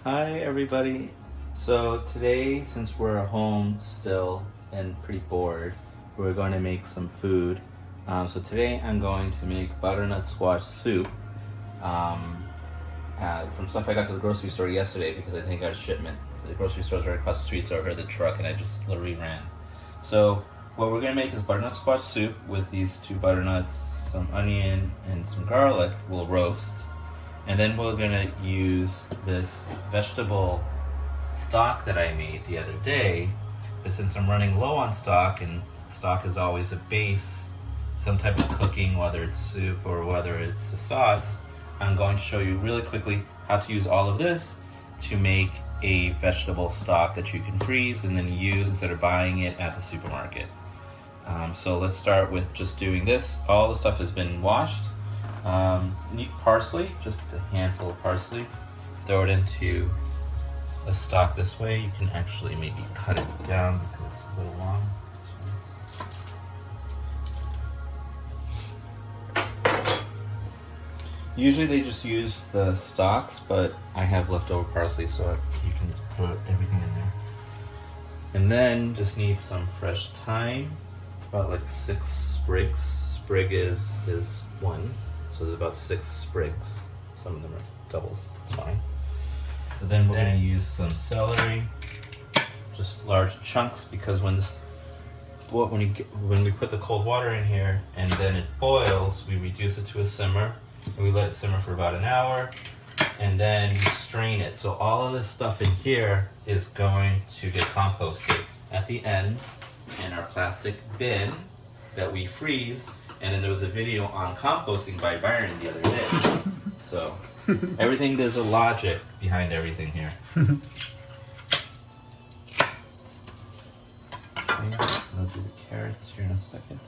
Hi everybody. So today, since we're home still and pretty bored, we're going to make some food. So today I'm going to make butternut squash soup from stuff I got to the grocery store yesterday because I think I got a shipment. The grocery store's right across the street, so I heard the truck and I just literally ran. So what we're going to make is butternut squash soup with these two butternuts, some onion, and some garlic we'll roast. And then we're gonna use this vegetable stock that I made the other day. But since I'm running low on stock, and stock is always a base, some type of cooking, whether it's soup or whether it's a sauce, I'm going to show you really quickly how to use all of this to make a vegetable stock that you can freeze and then use instead of buying it at the supermarket. So let's start with just doing this. All the stuff has been washed. Need parsley, just a handful of parsley. Throw it into a stock this way. You can actually maybe cut it down because it's a little long. Usually they just use the stalks, but I have leftover parsley, so you can put everything in there. And then just need some fresh thyme, about like 6 sprigs. Sprig is one. So there's about 6 sprigs. Some of them are doubles, it's fine. So then we're gonna use some celery, just large chunks, because when we put the cold water in here and then it boils, we reduce it to a simmer and we let it simmer for about an hour, and then you strain it. So all of this stuff in here is going to get composted at the end in our plastic bin that we freeze. And then there was a video on composting by Byron the other day. So everything, there's a logic behind everything here. Okay, I'll do the carrots here in a second.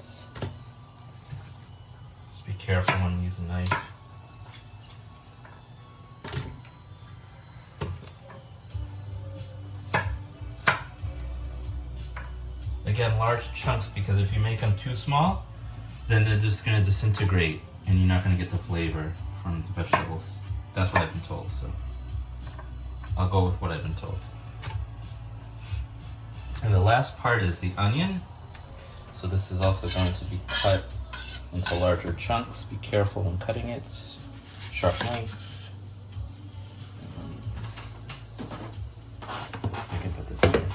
Just be careful when you use a knife. Again, large chunks, because if you make them too small, then they're just going to disintegrate and you're not going to get the flavor from the vegetables. That's what I've been told, so I'll go with what I've been told. And the last part is the onion. So this is also going to be cut into larger chunks. Be careful when cutting it. Sharp knife. I can put this here.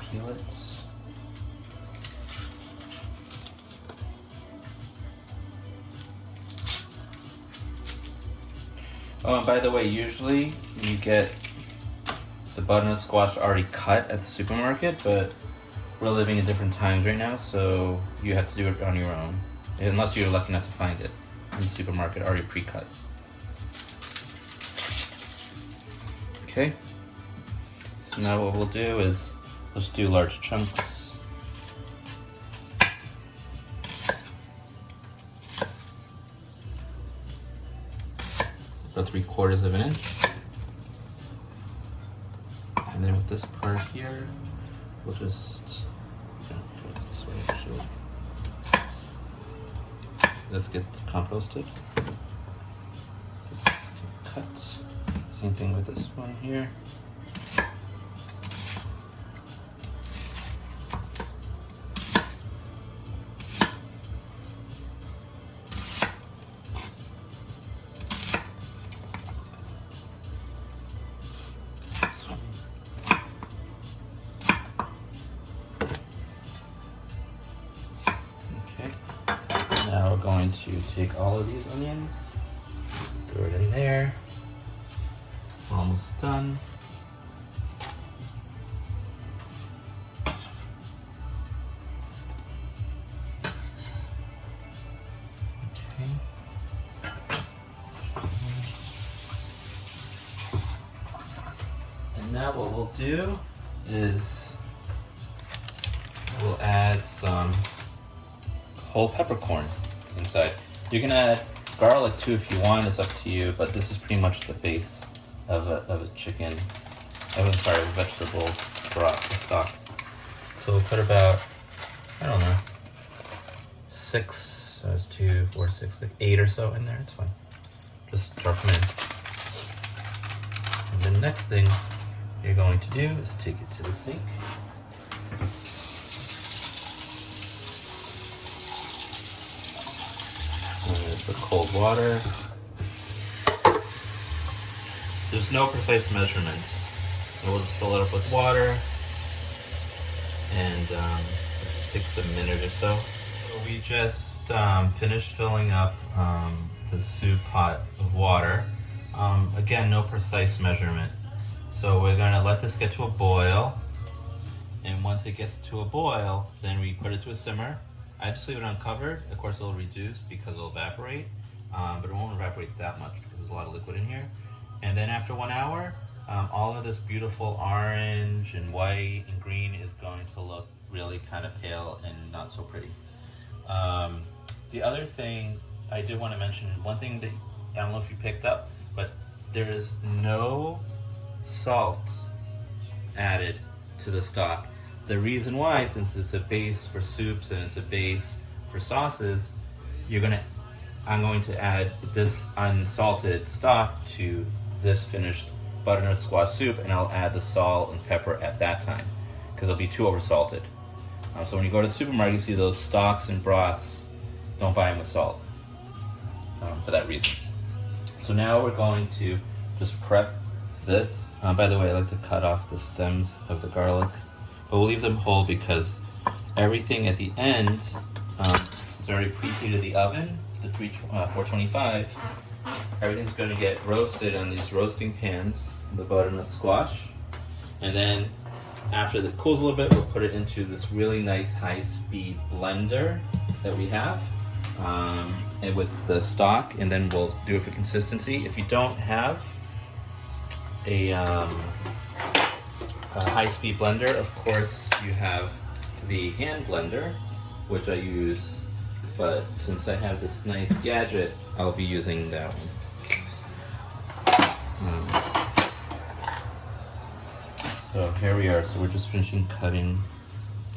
Peel it. Oh, and by the way, usually you get the butternut squash already cut at the supermarket, but we're living in different times right now, so you have to do it on your own, unless you're lucky enough to find it in the supermarket already pre-cut. Okay, so now what we'll do is let's do large chunks. About 3/4 of an inch. And then with this part here, we'll just put it this way actually. Let's get composted. Cut. Same thing with this one here. Now we're going to take all of these onions, throw it in there. Almost done. Okay. And now what we'll do is we'll add some whole peppercorn inside. You can add garlic too if you want, it's up to you, but this is pretty much the base of a chicken sorry, vegetable broth stock. So we'll put about, I don't know, 6, so it's 2, 4, 6, like 8 or so in there. It's fine. Just drop them in. And the next thing you're going to do is take it to the sink. The cold water. There's no precise measurement. So we'll just fill it up with water, and it takes a minute or so. So we just finished filling up the soup pot of water. Again, no precise measurement. So we're gonna let this get to a boil, and once it gets to a boil, then we put it to a simmer. I just leave it uncovered. Of course, it'll reduce because it'll evaporate, but it won't evaporate that much because there's a lot of liquid in here. And then after 1 hour, all of this beautiful orange and white and green is going to look really kind of pale and not so pretty. The other thing I did want to mention, one thing that I don't know if you picked up, but there is no salt added to the stock. The reason why, since it's a base for soups and it's a base for sauces, I'm going to add this unsalted stock to this finished butternut squash soup, and I'll add the salt and pepper at that time because it'll be too oversalted. So when you go to the supermarket, you see those stocks and broths, don't buy them with salt for that reason. So now we're going to just prep this. By the way, I like to cut off the stems of the garlic, but we'll leave them whole because everything at the end, since I already preheated the oven, the 425, everything's going to get roasted on these roasting pans, the butternut squash, and then after it cools a little bit, we'll put it into this really nice high-speed blender that we have, and with the stock, and then we'll do it for consistency. If you don't have a high-speed blender, of course you have the hand blender, which I use, but since I have this nice gadget, I'll be using that one. So here we are. So we're just finishing cutting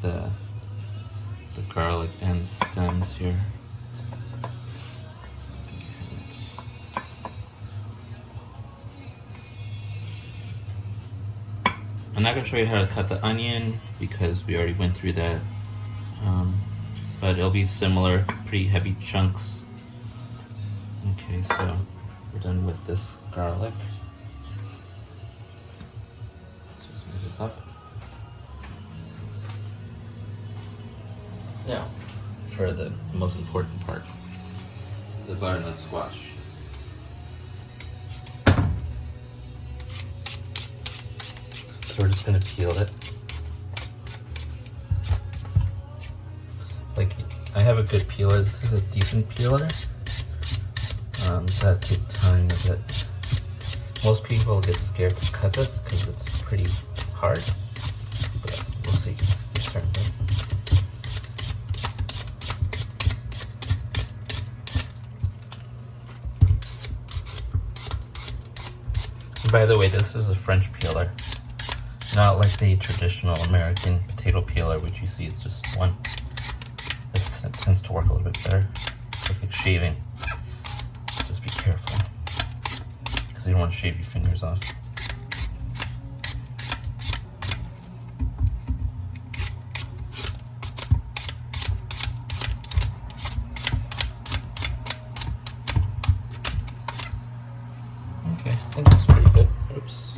the garlic and stems here. I'm not going to show you how to cut the onion because we already went through that, but it'll be similar, pretty heavy chunks. Okay, so we're done with this garlic. Let's just move this up. Now, for the most important part, the butternut squash. So we're just going to peel it. Like, I have a good peeler. This is a decent peeler. Just has to take time with it. Most people get scared to cut this because it's pretty hard, but we'll see. Certainly. By the way, this is a French peeler, not like the traditional American potato peeler, which you see it's just one. This tends to work a little bit better. It's like shaving. Just be careful, because you don't want to shave your fingers off. Okay, I think that's pretty good. Oops.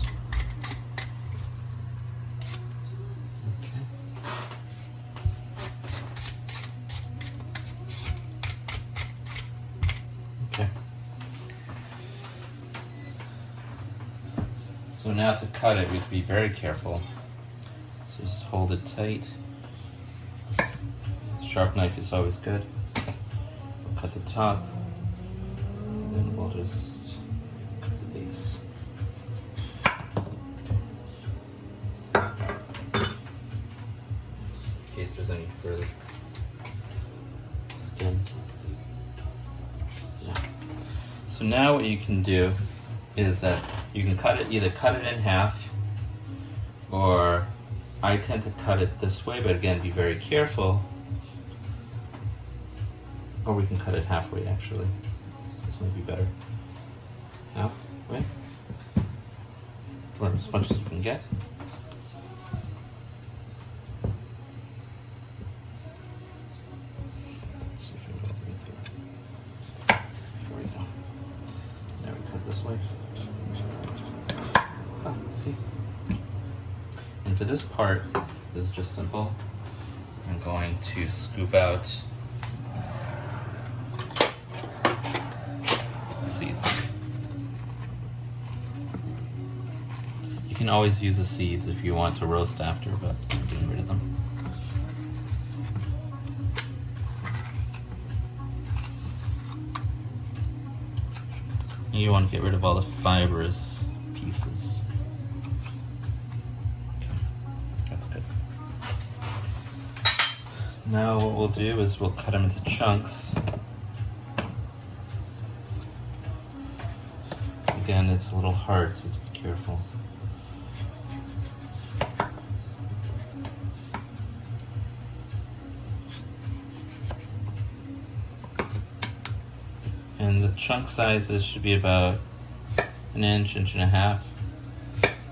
Okay. So now to cut it, we have to be very careful. So just hold it tight. Sharp knife is always good. We'll cut the top, and then we'll just cut the base. In case there's any further skin. Yeah. So now what you can do is that you can either cut it in half, or I tend to cut it this way, but again, be very careful. Or we can cut it halfway, actually. This might be better. Halfway. Or as much as you can get. There we go. Now we cut this way. See? And for this part, this is just simple. I'm going to scoop out the seeds. You can always use the seeds if you want to roast after, but I'm getting rid of them. And you want to get rid of all the fibrous pieces. Okay, that's good. Now what we'll do is we'll cut them into chunks. Again, it's a little hard, so you have to be careful. And the chunk sizes should be about an inch, inch and a half.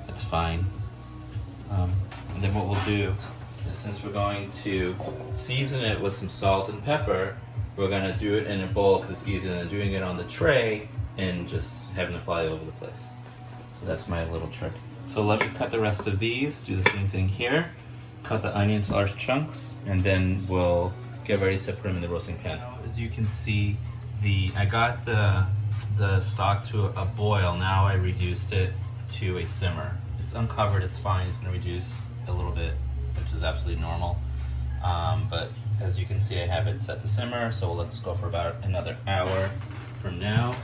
That's fine. And then what we'll do is, since we're going to season it with some salt and pepper, we're going to do it in a bowl because it's easier than doing it on the tray and just having it fly over the place. So that's my little trick. So let me cut the rest of these, do the same thing here. Cut the onion to large chunks, and then we'll get ready to put them in the roasting pan. As you can see, I got the stock to a boil. Now I reduced it to a simmer. It's uncovered, it's fine. It's going to reduce a little bit, which is absolutely normal. But as you can see, I have it set to simmer, so let's go for about another hour from now.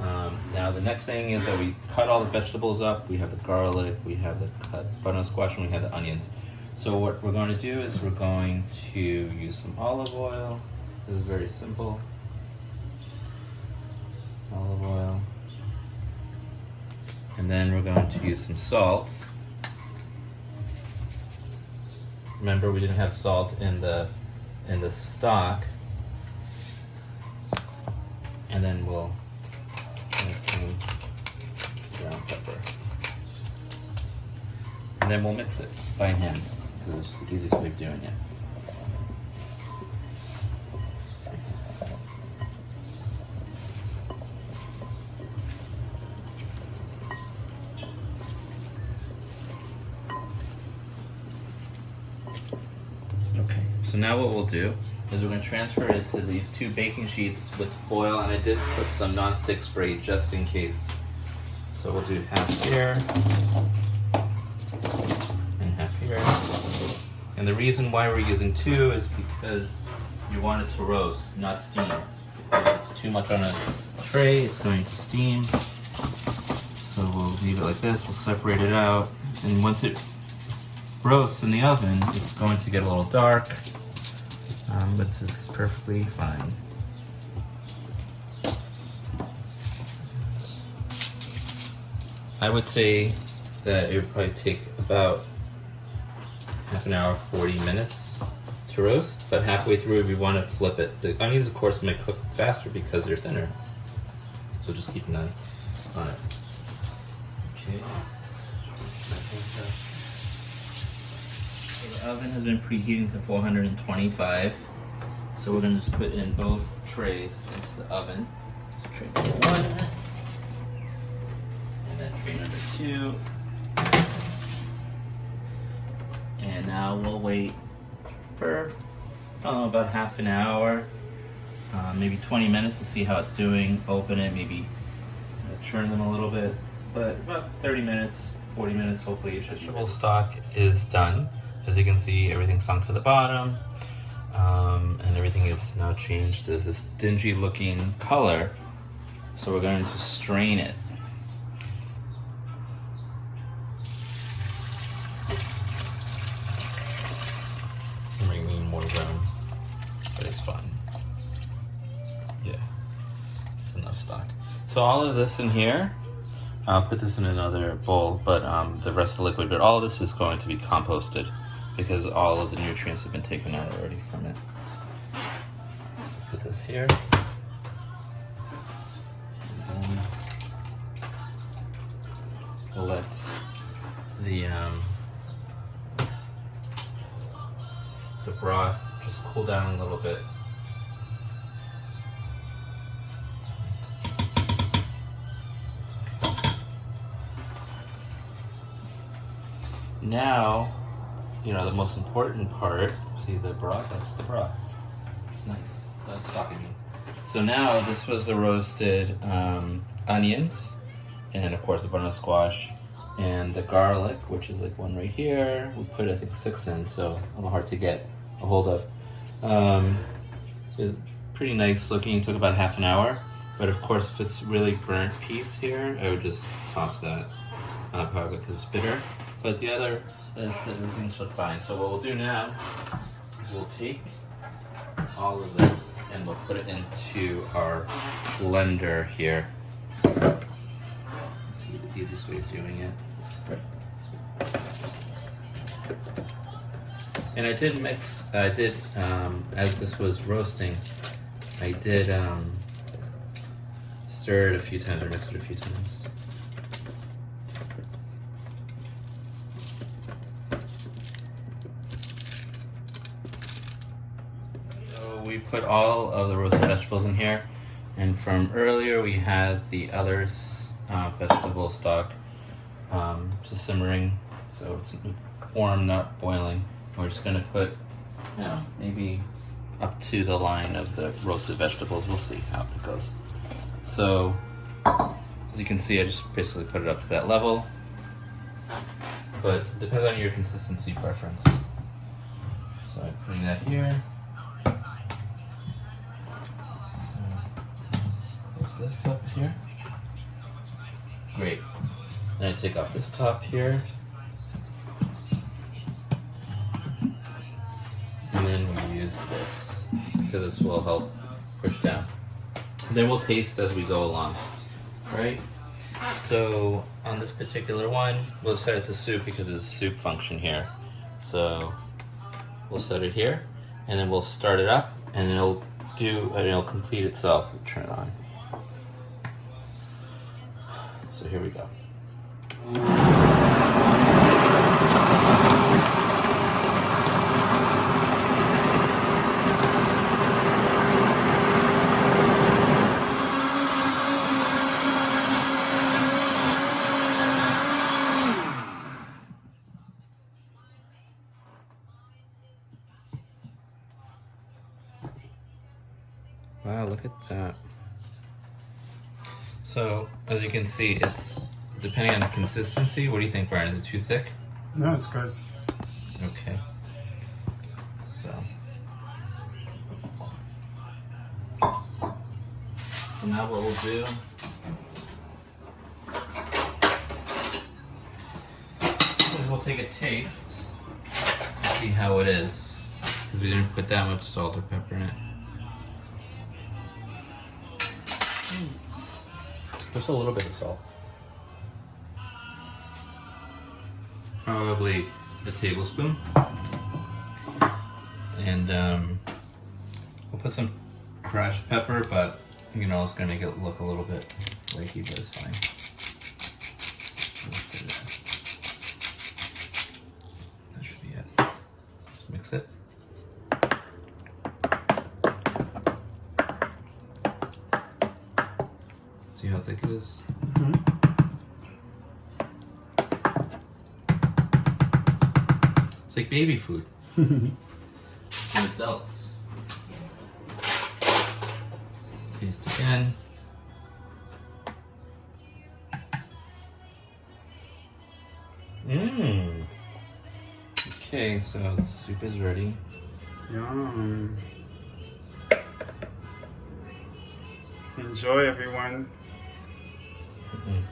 Now the next thing is that we cut all the vegetables up. We have the garlic, we have the cut butternut squash, and we have the onions. So what we're going to do is we're going to use some olive oil. This is very simple. Olive oil. And then we're going to use some salt. Remember, we didn't have salt in the stock. And then we'll add some ground pepper. And then we'll mix it by hand, because it's the easiest way of doing it. Okay, so now what we'll do is we're going to transfer it to these two baking sheets with foil, and I did put some non-stick spray just in case. So we'll do half here and half here. And the reason why we're using two is because you want it to roast, not steam. If it's too much on a tray, it's going to steam. So we'll leave it like this, we'll separate it out, and once it roasts in the oven, it's going to get a little dark, which is perfectly fine. I would say that it would probably take about half an hour, 40 minutes to roast, but halfway through we want to flip it. The onions, of course, may cook faster because they're thinner, so just keep an eye on it. Okay. The oven has been preheating to 425, so we're going to just put in both trays into the oven. So tray number 1, and then tray number 2. And now we'll wait for about half an hour, maybe 20 minutes to see how it's doing. Open it, maybe churn them a little bit, but about 30 minutes, 40 minutes, hopefully your vegetable stock is done. As you can see, everything sunk to the bottom, and everything is now changed. There's this dingy looking color, so we're going to strain it. I'm bringing more brown, but it's fine. Yeah, it's enough stock. So all of this in here, I'll put this in another bowl, but the rest of the liquid, but all this is going to be composted because all of the nutrients have been taken out already from it. So put this here. And then we'll let the broth just cool down a little bit. Now, you know, the most important part, see the broth? That's the broth. It's nice. That's stopping me. So now this was the roasted onions, and of course the butternut squash, and the garlic, which is like one right here. We put I think 6 in, so a little hard to get a hold of. It's pretty nice looking. It took about half an hour, but of course if it's really burnt piece here, I would just toss that probably because it's bitter. But the other things look fine. So what we'll do now is we'll take all of this and we'll put it into our blender here. Let's see the easiest way of doing it. And I did as this was roasting, I did stir it a few times or mix it a few times. We put all of the roasted vegetables in here, and from earlier we had the other vegetable stock just simmering, so it's warm, not boiling. We're just gonna put, you know, maybe up to the line of the roasted vegetables. We'll see how it goes. So as you can see, I just basically put it up to that level, but it depends on your consistency preference. So I'm putting that here. This up here. Great. And I take off this top here. And then we use this because this will help push down. And then we'll taste as we go along. Right? So on this particular one, we'll set it to soup because it's a soup function here. So we'll set it here and then we'll start it up and it'll complete itself. We'll turn it on. So here we go. Wow, look at that. So, as you can see, it's depending on the consistency. What do you think, Brian? Is it too thick? No, it's good. Okay. So now what we'll do is we'll take a taste, see how it is, because we didn't put that much salt or pepper in it. Just a little bit of salt. Probably a tablespoon. And we'll put some crushed pepper, but you know, it's gonna make it look a little bit flaky, but it's fine. That should be it. Just mix it. See how thick it is? Mm-hmm. It's like baby food for adults. Taste again. Mmm. Okay, so the soup is ready. Yum. Enjoy, everyone. Mm-mm.